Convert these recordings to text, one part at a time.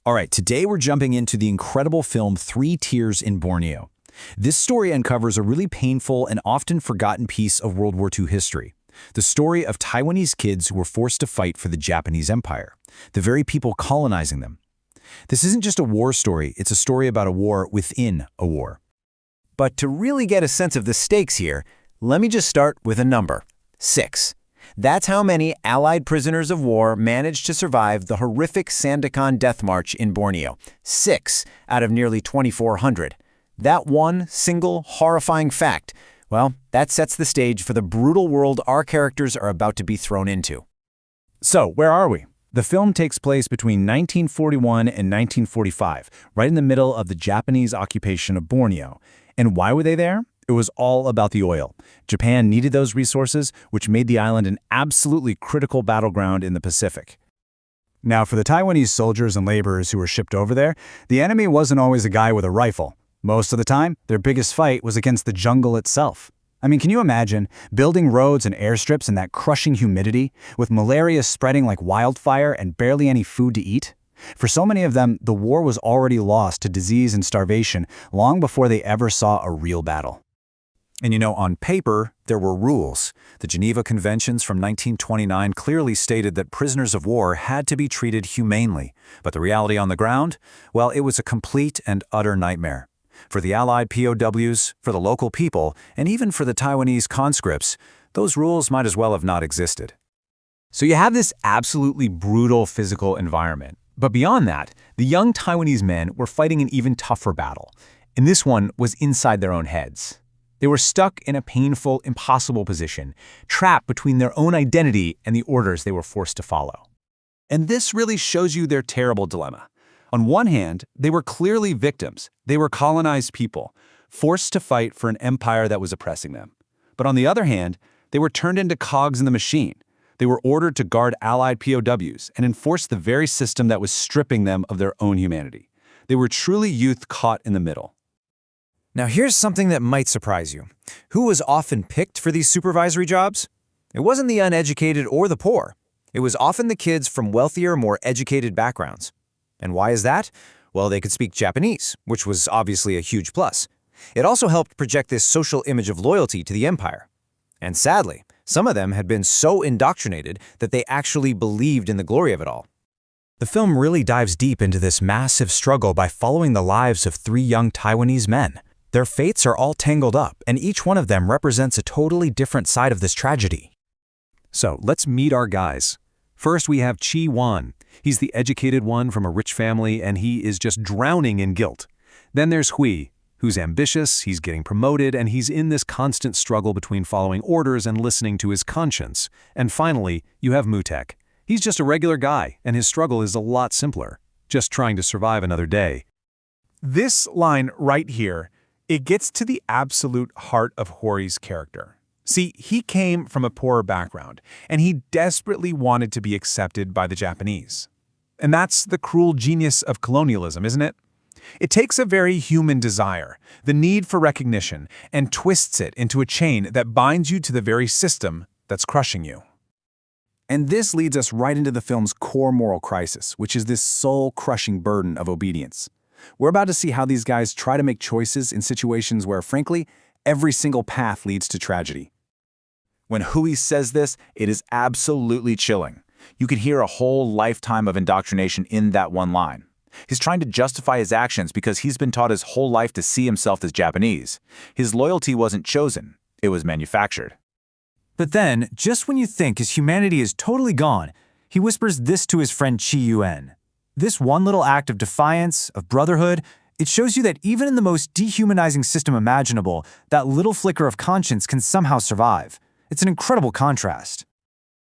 All right, today we're jumping into the incredible film Three Tears in Borneo. This story uncovers a really painful and often forgotten piece of World War II history. The story of Taiwanese kids who were forced to fight for the Japanese Empire, the very people colonizing them. This isn't just a war story, it's a story about a war within a war. But to really get a sense of the stakes here, let me just start with a number: 6. That's how many Allied prisoners of war managed to survive the horrific Sandakan death march in Borneo. 6 out of nearly 2,400. That one single horrifying fact, well, that sets the stage for the brutal world our characters are about to be thrown into. So, where are we? The film takes place between 1941 and 1945, right in the middle of the Japanese occupation of Borneo. And why were they there? It was all about the oil. Japan needed those resources, which made the island an absolutely critical battleground in the Pacific. Now, for the Taiwanese soldiers and laborers who were shipped over there, the enemy wasn't always a guy with a rifle. Most of the time, their biggest fight was against the jungle itself. I mean, can you imagine building roads and airstrips in that crushing humidity, with malaria spreading like wildfire and barely any food to eat? For so many of them, the war was already lost to disease and starvation long before they ever saw a real battle. And you know, on paper, there were rules. The Geneva Conventions from 1929 clearly stated that prisoners of war had to be treated humanely. But the reality on the ground? Well, it was a complete and utter nightmare. For the Allied POWs, for the local people, and even for the Taiwanese conscripts, those rules might as well have not existed. So you have this absolutely brutal physical environment. But beyond that, the young Taiwanese men were fighting an even tougher battle. And this one was inside their own heads. They were stuck in a painful, impossible position, trapped between their own identity and the orders they were forced to follow. And this really shows you their terrible dilemma. On one hand, they were clearly victims. They were colonized people, forced to fight for an empire that was oppressing them. But on the other hand, they were turned into cogs in the machine. They were ordered to guard Allied POWs and enforce the very system that was stripping them of their own humanity. They were truly youth caught in the middle. Now here's something that might surprise you. Who was often picked for these supervisory jobs? It wasn't the uneducated or the poor. It was often the kids from wealthier, more educated backgrounds. And why is that? Well, they could speak Japanese, which was obviously a huge plus. It also helped project this social image of loyalty to the empire. And sadly, some of them had been so indoctrinated that they actually believed in the glory of it all. The film really dives deep into this massive struggle by following the lives of 3 young Taiwanese men. Their fates are all tangled up, and each one of them represents a totally different side of this tragedy. So let's meet our guys. First, we have Chi Wan. He's the educated one from a rich family, and he is just drowning in guilt. Then there's Hui, who's ambitious, he's getting promoted, and he's in this constant struggle between following orders and listening to his conscience. And finally, you have Mutek. He's just a regular guy, and his struggle is a lot simpler, just trying to survive another day. This line right here, it gets to the absolute heart of Hori's character. See, he came from a poorer background, and he desperately wanted to be accepted by the Japanese. And that's the cruel genius of colonialism, isn't it? It takes a very human desire, the need for recognition, and twists it into a chain that binds you to the very system that's crushing you. And this leads us right into the film's core moral crisis, which is this soul-crushing burden of obedience. We're about to see how these guys try to make choices in situations where, frankly, every single path leads to tragedy. When Hui says this, it is absolutely chilling. You can hear a whole lifetime of indoctrination in that one line. He's trying to justify his actions because he's been taught his whole life to see himself as Japanese. His loyalty wasn't chosen, it was manufactured. But then, just when you think his humanity is totally gone, he whispers this to his friend Chi Yuen. This one little act of defiance, of brotherhood, it shows you that even in the most dehumanizing system imaginable, that little flicker of conscience can somehow survive. It's an incredible contrast.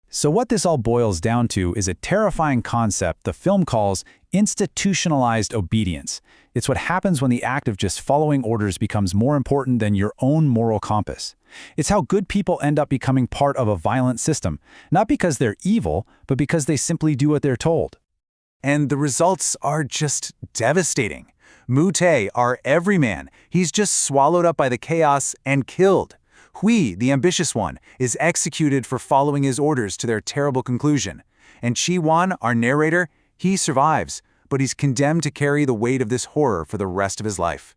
So what this all boils down to is a terrifying concept the film calls institutionalized obedience. It's what happens when the act of just following orders becomes more important than your own moral compass. It's how good people end up becoming part of a violent system, not because they're evil, but because they simply do what they're told. And the results are just devastating. Mu-tae, our everyman, he's just swallowed up by the chaos and killed. Hui, the ambitious one, is executed for following his orders to their terrible conclusion. And Chi Wan, our narrator, he survives, but he's condemned to carry the weight of this horror for the rest of his life.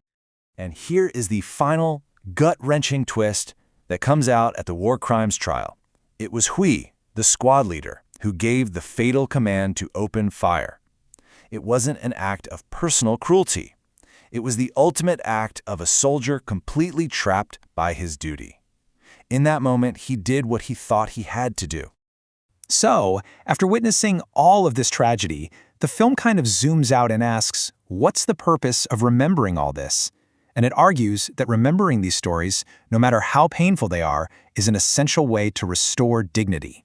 And here is the final, gut-wrenching twist that comes out at the war crimes trial. It was Hui, the squad leader, who gave the fatal command to open fire. It wasn't an act of personal cruelty. It was the ultimate act of a soldier completely trapped by his duty. In that moment, he did what he thought he had to do. So, after witnessing all of this tragedy, the film kind of zooms out and asks, what's the purpose of remembering all this? And it argues that remembering these stories, no matter how painful they are, is an essential way to restore dignity.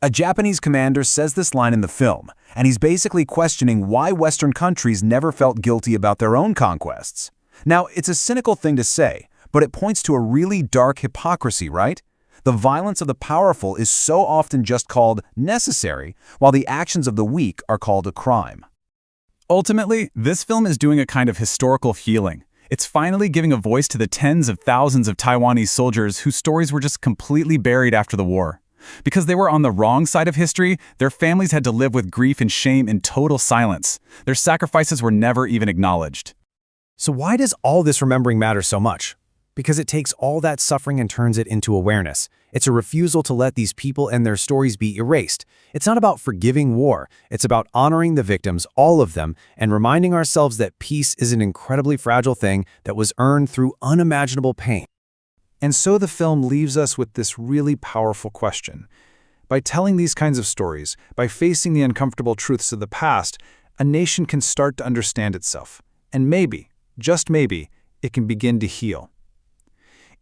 A Japanese commander says this line in the film, and he's basically questioning why Western countries never felt guilty about their own conquests. Now, it's a cynical thing to say, but it points to a really dark hypocrisy, right? The violence of the powerful is so often just called necessary, while the actions of the weak are called a crime. Ultimately, this film is doing a kind of historical healing. It's finally giving a voice to the tens of thousands of Taiwanese soldiers whose stories were just completely buried after the war. Because they were on the wrong side of history, their families had to live with grief and shame in total silence. Their sacrifices were never even acknowledged. So why does all this remembering matter so much? Because it takes all that suffering and turns it into awareness. It's a refusal to let these people and their stories be erased. It's not about forgiving war. It's about honoring the victims, all of them, and reminding ourselves that peace is an incredibly fragile thing that was earned through unimaginable pain. And so the film leaves us with this really powerful question. By telling these kinds of stories, by facing the uncomfortable truths of the past, a nation can start to understand itself. And maybe, just maybe, it can begin to heal.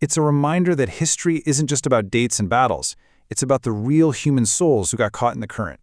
It's a reminder that history isn't just about dates and battles. It's about the real human souls who got caught in the current.